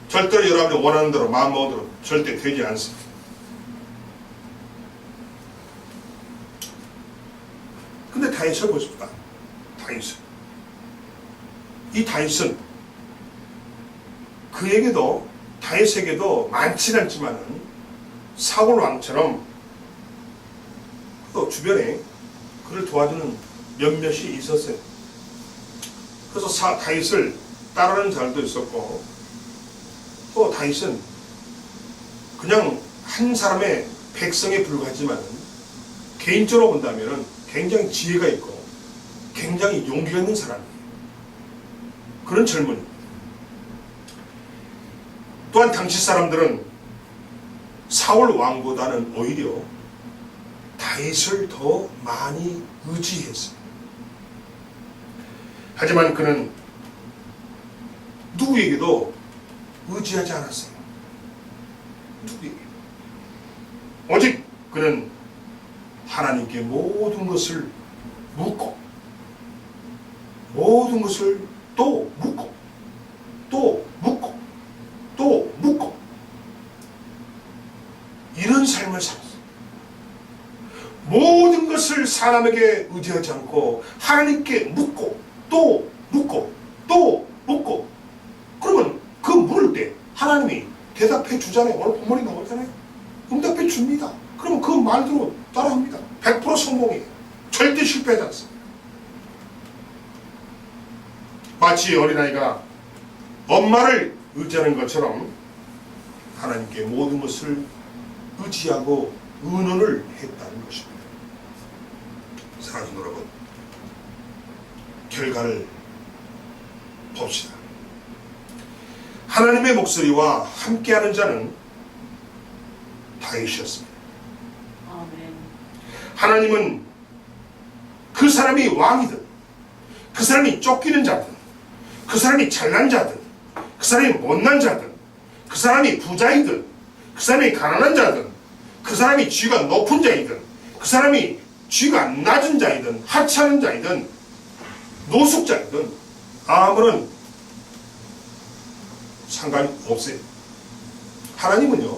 절대로 여러분이 원하는 대로 마음먹은 대로 절대 되지 않습니다. 근데 다윗을 보십시다. 다윗을. 이 다윗은 그에게도, 다윗에게도 많지는 않지만은 사울 왕처럼 또 주변에 그를 도와주는 몇몇이 있었어요. 그래서 다윗을 따르는 자들도 있었고, 또 다윗은 그냥 한 사람의 백성에 불과하지만은 개인적으로 본다면은 굉장히 지혜가 있고 굉장히 용기가 있는 사람이에요. 그런 젊은이. 또한 당시 사람들은 사울 왕보다는 오히려 다윗을 더 많이 의지했어요. 하지만 그는 누구에게도 의지하지 않았어요. 누구에게. 오직 그는 하나님께 모든 것을 묻고, 모든 것을 또 묻고, 또 묻고, 또 묻고, 이런 삶을 살았어요. 모든 것을 사람에게 의지하지 않고 하나님께 묻고, 또 묻고, 또 묻고. 그러면 그 물을 때 하나님이 대답해 주잖아요. 오늘 본문이 나오잖아요. 응답해 줍니다. 그러면 그 말대로 따라합니다. 100% 성공이에요. 절대 실패하지 않습니다. 마치 어린아이가 엄마를 의지하는 것처럼 하나님께 모든 것을 의지하고 의논을 했다는 것입니다. 사랑하는 여러분, 결과를 봅시다. 하나님의 목소리와 함께하는 자는 다윗이었습니다. 아멘. 하나님은 그 사람이 왕이든, 그 사람이 쫓기는 자든, 그 사람이 잘난 자든, 그 사람이 못난 자든, 그 사람이 부자이든, 그 사람이 가난한 자든, 그 사람이 지위가 높은 자이든, 그 사람이 지위가 낮은 자이든, 하찮은 자이든, 노숙자이든 아무런 상관이 없어요. 하나님은요,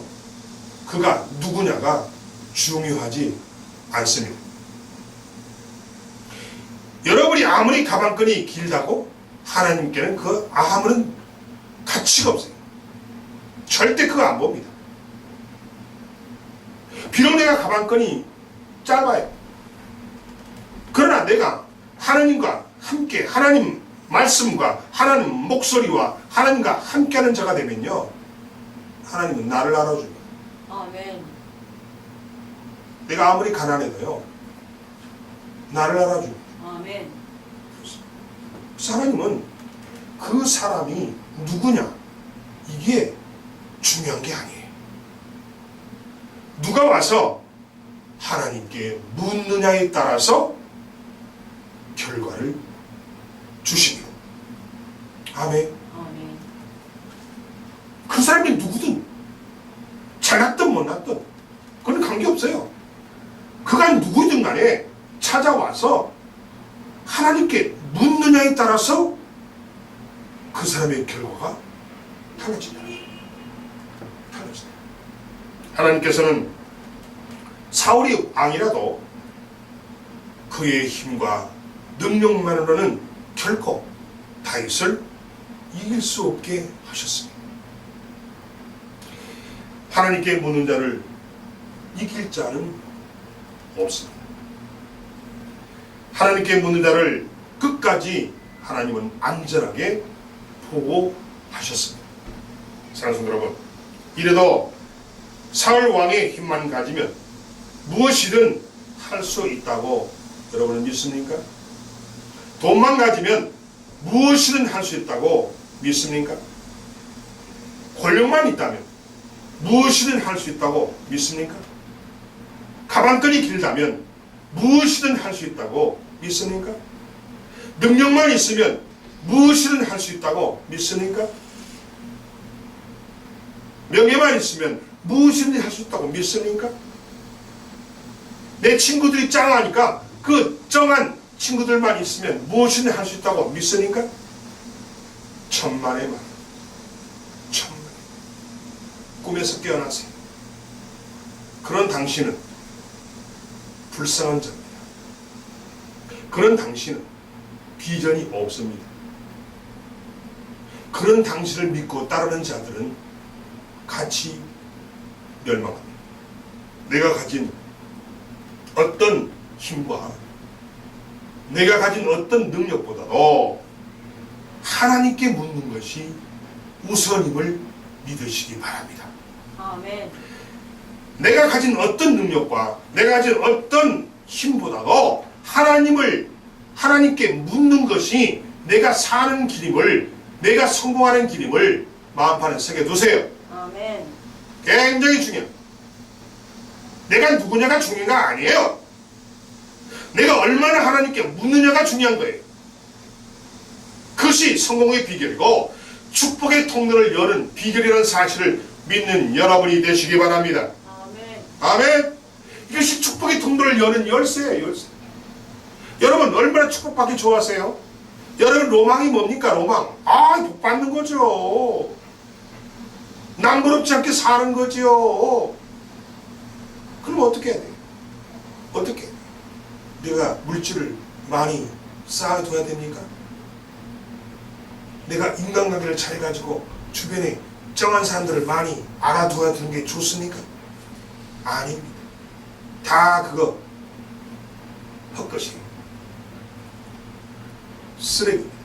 그가 누구냐가 중요하지 않습니다. 여러분이 아무리 가방끈이 길다고 하나님께는 그 아무런 가치가 없어요. 절대 그거 안 봅니다. 비록 내가 가방끈이 짧아요. 그러나 내가 하나님과 함께, 하나님 말씀과 하나님 목소리와 하나님과 함께하는 자가 되면요, 하나님은 나를 알아줍니다. 아멘. 내가 아무리 가난해도요, 나를 알아줍니다. 아멘. 하나님은 그 사람이 누구냐, 이게 중요한 게 아니에요. 누가 와서 하나님께 묻느냐에 따라서 결과를 주십니다. 아멘. 아멘. 그 사람이 누구든 잘났든 못났든 그건 관계없어요. 그가 누구든 간에 찾아와서 하나님께 묻느냐에 따라서 그 사람의 결과가 달라집니다. 달라집니다. 하나님께서는 사울이 왕이라도 그의 힘과 능력만으로는 결코 다윗을 이길 수 없게 하셨습니다. 하나님께 묻는 자를 이길 자는 없습니다. 하나님께 묻는 자를 끝까지 하나님은 안전하게 보호하셨습니다. 사랑하는 여러분, 이래도 사울 왕의 힘만 가지면 무엇이든 할 수 있다고 여러분은 믿습니까? 돈만 가지면 무엇이든 할 수 있다고 믿습니까? 권력만 있다면 무엇이든 할 수 있다고 믿습니까? 가방끈이 길다면 무엇이든 할 수 있다고 믿습니까? 능력만 있으면 무엇이든 할 수 있다고 믿습니까? 명예만 있으면 무엇이든 할 수 있다고 믿습니까? 내 친구들이 짱하니까 그 쩡한 친구들만 있으면 무엇이든 할 수 있다고 믿습니까? 천만의 말, 천만. 꿈에서 깨어나세요. 그런 당신은 불쌍한 자입니다. 그런 당신은 비전이 없습니다. 그런 당신을 믿고 따르는 자들은 같이 멸망합니다. 내가 가진 어떤 힘과 내가 가진 어떤 능력보다도 하나님께 묻는 것이 우선임을 믿으시기 바랍니다. 아멘. 내가 가진 어떤 능력과 내가 가진 어떤 힘보다도 하나님께 묻는 것이 내가 사는 길임을, 내가 성공하는 길임을 마음판에 새겨두세요. 아멘. 굉장히 중요해요. 내가 누구냐가 중요한 거 아니에요. 내가 얼마나 하나님께 묻느냐가 중요한 거예요. 그것이 성공의 비결이고 축복의 통로를 여는 비결이라는 사실을 믿는 여러분이 되시기 바랍니다. 아멘. 아멘. 이것이 축복의 통로를 여는 열쇠예요. 열쇠. 여러분 얼마나 축복받기 좋아하세요? 여러분 로망이 뭡니까? 로망. 복 받는 거죠. 남부럽지 않게 사는 거죠. 그럼 어떻게 해야 돼요? 어떻게? 내가 물질을 많이 쌓아둬야 됩니까? 내가 인간관계를 잘 가지고 주변에 특정한 사람들을 많이 알아둬야 되는 게 좋습니까? 아닙니다. 다 그거 헛것이 쓰레기입니다.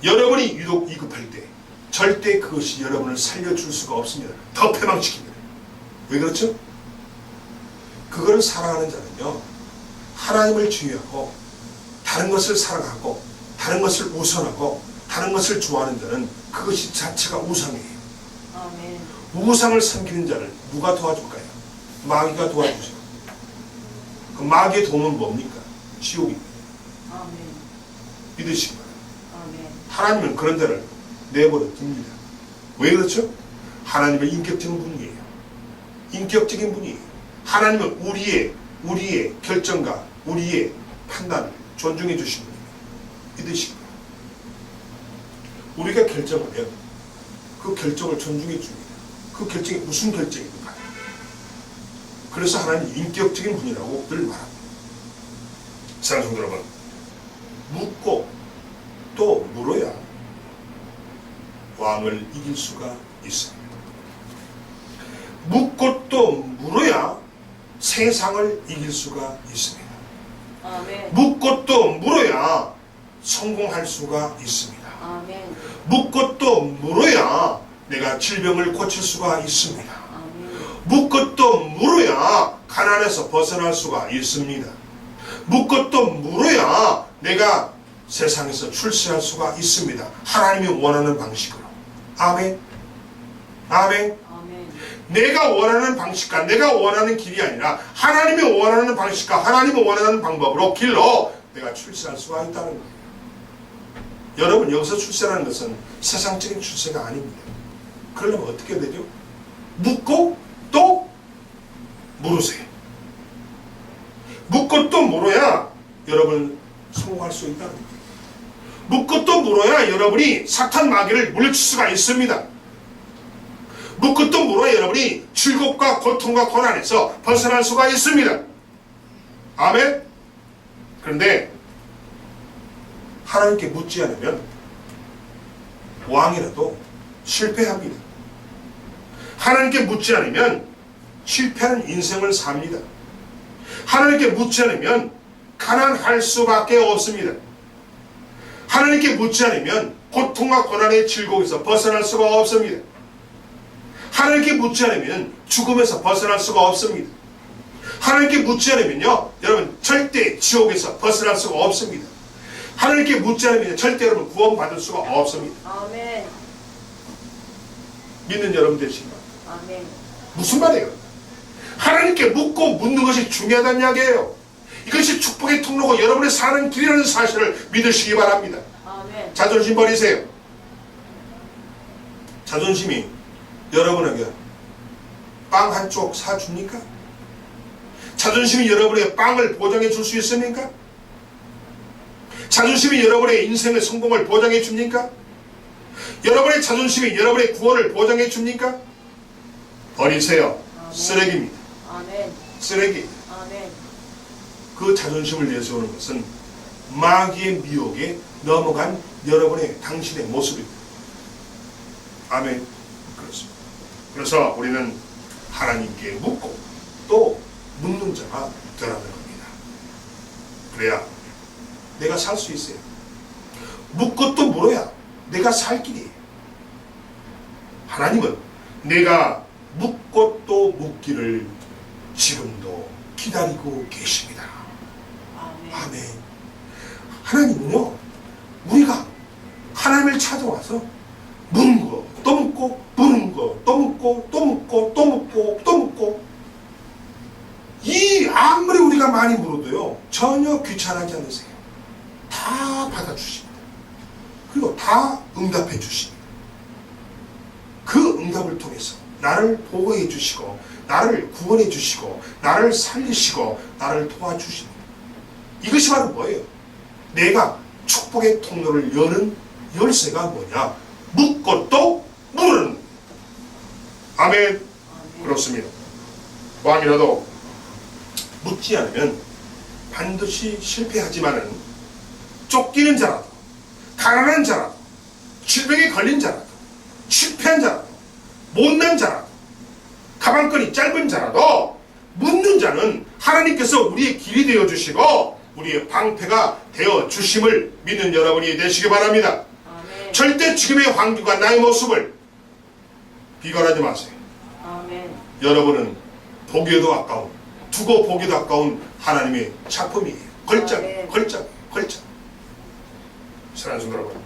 여러분이 유독 위급할 때 절대 그것이 여러분을 살려줄 수가 없습니다. 더 패망시킵니다. 왜 그렇죠? 그거를 사랑하는 자는요, 하나님을 중요하고 다른 것을 사랑하고 다른 것을 우선하고 다른 것을 좋아하는 자는 그것이 자체가 우상이에요. 아멘. 우상을 섬기는 자를 누가 도와줄까요? 마귀가 도와주죠. 그 마귀의 도움은 뭡니까? 지옥입니다. 아멘. 믿으시기 바랍니다. 아멘. 하나님은 그런 자를 내버려 둡니다. 왜 그렇죠? 하나님은 인격적인 분이에요. 인격적인 분이에요. 하나님은 우리의 결정과 우리의 판단을 존중해 주신 분입니다. 믿으시기 바랍니다. 우리가 결정하면 그 결정을 존중해 줍니다. 그 결정이 무슨 결정입니까? 그래서 하나님은 인격적인 분이라고 늘 말합니다. 사랑하는 성도 여러분, 묻고 또 물어야 왕을 이길 수가 있습니다. 묻고 또 물어야 세상을 이길 수가 있습니다. 아멘. 묻고 또 물어야 성공할 수가 있습니다. 아멘. 묻고 또 물어야 내가 질병을 고칠 수가 있습니다. 아멘. 묻고 또 물어야 가난에서 벗어날 수가 있습니다. 묻고 또 물어야 내가 세상에서 출세할 수가 있습니다. 하나님이 원하는 방식으로. 아멘. 아멘. 아멘. 내가 원하는 방식과 내가 원하는 길이 아니라 하나님이 원하는 방식과 하나님이 원하는 방법으로 길로 내가 출세할 수가 있다는 거예요. 여러분, 여기서 출세라는 것은 세상적인 출세가 아닙니다. 그러려면 어떻게 되죠? 묻고 또 물으세요. 묻고 또 물어야 여러분 성공할 수 있다는 거예요. 묻고 또 물어야 여러분이 사탄 마귀를 물리칠 수가 있습니다. 묻고 또 물어야 여러분이 즐겁과 고통과 고난에서 벗어날 수가 있습니다. 아멘. 그런데 하나님께 묻지 않으면 왕이라도 실패합니다. 하나님께 묻지 않으면 실패하는 인생을 삽니다. 하나님께 묻지 않으면 가난할 수밖에 없습니다. 하나님께 묻지 않으면 고통과 고난의 질곡에서 벗어날 수가 없습니다. 하나님께 묻지 않으면 죽음에서 벗어날 수가 없습니다. 하나님께 묻지 않으면요, 여러분 절대 지옥에서 벗어날 수가 없습니다. 하나님께 묻지 않으면 절대 여러분 구원받을 수가 없습니다. 아멘. 믿는 여러분 되시기 바랍니다. 아멘. 무슨 말이에요? 하나님께 묻고 묻는 것이 중요하다는 이야기예요. 이것이 축복의 통로고 여러분의 사는 길이라는 사실을 믿으시기 바랍니다. 아멘. 자존심 버리세요. 자존심이 여러분에게 빵 한쪽 사줍니까? 자존심이 여러분에게 빵을 보장해 줄 수 있습니까? 자존심이 여러분의 인생의 성공을 보장해 줍니까? 여러분의 자존심이 여러분의 구원을 보장해 줍니까? 버리세요. 아멘. 쓰레기입니다. 아멘. 쓰레기. 아멘. 그 자존심을 내세우는 것은 마귀의 미혹에 넘어간 여러분의 당신의 모습입니다. 아멘. 그렇습니다. 그래서 우리는 하나님께 묻고 또 묻는 자가 되라는 겁니다. 그래야 내가 살 수 있어요. 묻고 또 물어야 내가 살 길이에요. 하나님은 내가 묻고 또 묻기를 지금도 기다리고 계십니다. 아멘. 아멘. 하나님은요, 우리가 하나님을 찾아와서 묻는 거, 또 묻고, 묻는 거, 또 묻고, 또 묻고, 또 묻고, 또 묻고, 이 아무리 우리가 많이 물어도요, 전혀 귀찮아하지 않으세요. 다 받아주십니다. 그리고 다 응답해 주십니다. 그 응답을 통해서 나를 보호해 주시고, 나를 구원해 주시고, 나를 살리시고, 나를 도와주십니다. 이것이 바로 뭐예요? 내가 축복의 통로를 여는 열쇠가 뭐냐? 묻고 또 물은. 아멘. 아멘. 그렇습니다. 왕이라도 묻지 않으면 반드시 실패하지만은 쫓기는 자라도, 가난한 자라도, 질병에 걸린 자라도, 못난 자라도, 못난 자라도, 가방끈이 짧은 자라도 묻는 자는 하나님께서 우리의 길이 되어 주시고 우리의 방패가 되어 주심을 믿는 여러분이 되시기 바랍니다. 아멘. 절대 지금의 환경과 나의 모습을 비관하지 마세요. 아멘. 여러분은 보기에도 아까운, 두고 보기도 아까운 하나님의 작품이에요. 걸작이에요. 걸작. 사랑하는 성도 여러분,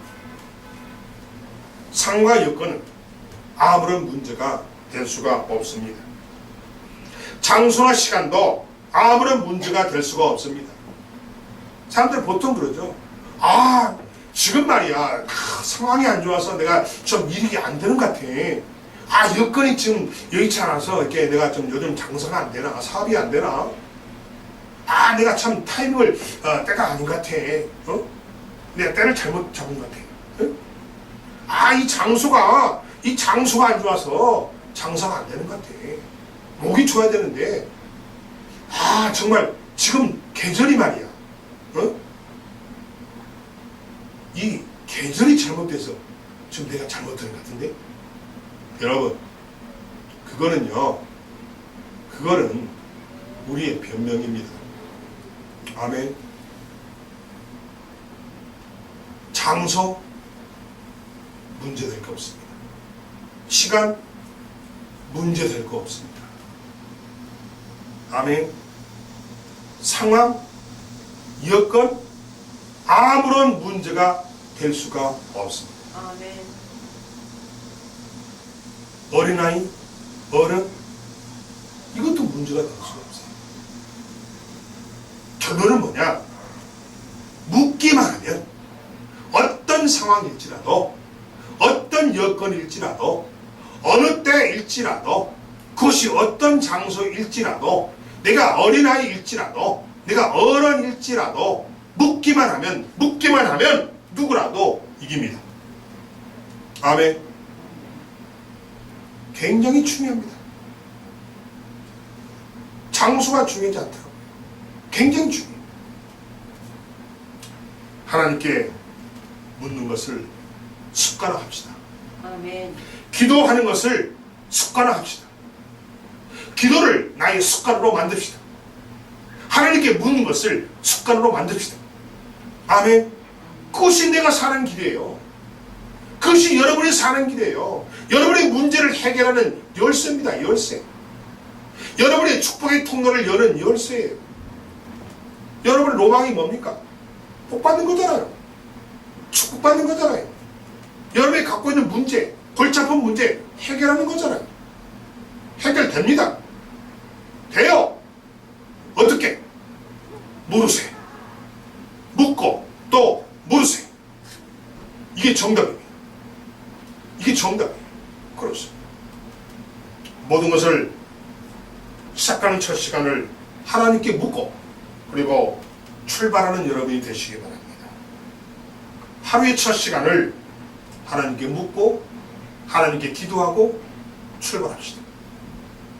상과 여건은 아무런 문제가 될 수가 없습니다. 장소나 시간도 아무런 문제가 될 수가 없습니다. 사람들 보통 그러죠. 지금 말이야, 상황이 안 좋아서 내가 좀 일이 안 되는 것 같아. 여건이 지금 여의치 않아서 이렇게 내가 좀 요즘 장사가 안 되나, 사업이 안 되나. 내가 참 타이밍을 때가 아닌 것 같아. 내가 때를 잘못 잡은 것 같아. 이 장소가 안 좋아서 장사가 안 되는 것 같아. 목이 좋아야 되는데, 정말 지금 계절이 말이야. 이 계절이 잘못돼서 지금 내가 잘못된 것 같은데? 여러분, 그거는 우리의 변명입니다. 아멘. 장소 문제될 거 없습니다. 시간 문제될 거 없습니다. 아멘. 상황, 여건 아무런 문제가 될 수가 없습니다. 아멘. 어린아이, 어른, 이것도 문제가 될 수가 없어요. 결론은 뭐냐? 묻기만 하면 어떤 상황일지라도, 어떤 여건일지라도, 어느 때일지라도, 그것이 어떤 장소일지라도, 내가 어린아이일지라도, 내가 어른일지라도 묻기만 하면 누구라도 이깁니다. 아멘. 굉장히 중요합니다. 장소가 중요하지 않더라고요. 굉장히 중요해요. 하나님께 묻는 것을 습관화합시다. 아멘. 기도하는 것을 습관화합시다. 기도를 나의 습관으로 만듭시다. 하나님께 묻는 것을 습관으로 만듭시다. 아멘. 그것이 내가 사는 길이에요. 그것이 여러분이 사는 길이에요. 여러분의 문제를 해결하는 열쇠입니다. 열쇠. 여러분의 축복의 통로를 여는 열쇠예요. 여러분의 로망이 뭡니까? 복 받는 거잖아요. 축복받는 거잖아요. 여러분이 갖고 있는 문제, 골치 아픈 문제 해결하는 거잖아요. 해결됩니다. 돼요. 어떻게? 물으세요. 묻고 또 물으세요. 이게 정답입니다. 이게 정답이에요. 그렇습니다. 모든 것을 시작하는 첫 시간을 하나님께 묻고 그리고 출발하는 여러분이 되시기 바랍니다. 하루의 첫 시간을 하나님께 묻고 하나님께 기도하고 출발합시다.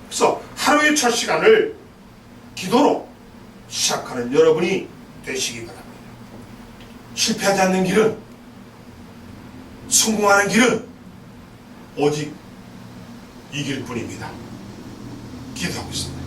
그래서 하루의 첫 시간을 기도로 시작하는 여러분이 되시기 바랍니다. 실패하지 않는 길은, 성공하는 길은 오직 이 길뿐입니다. 기도하고 있습니다.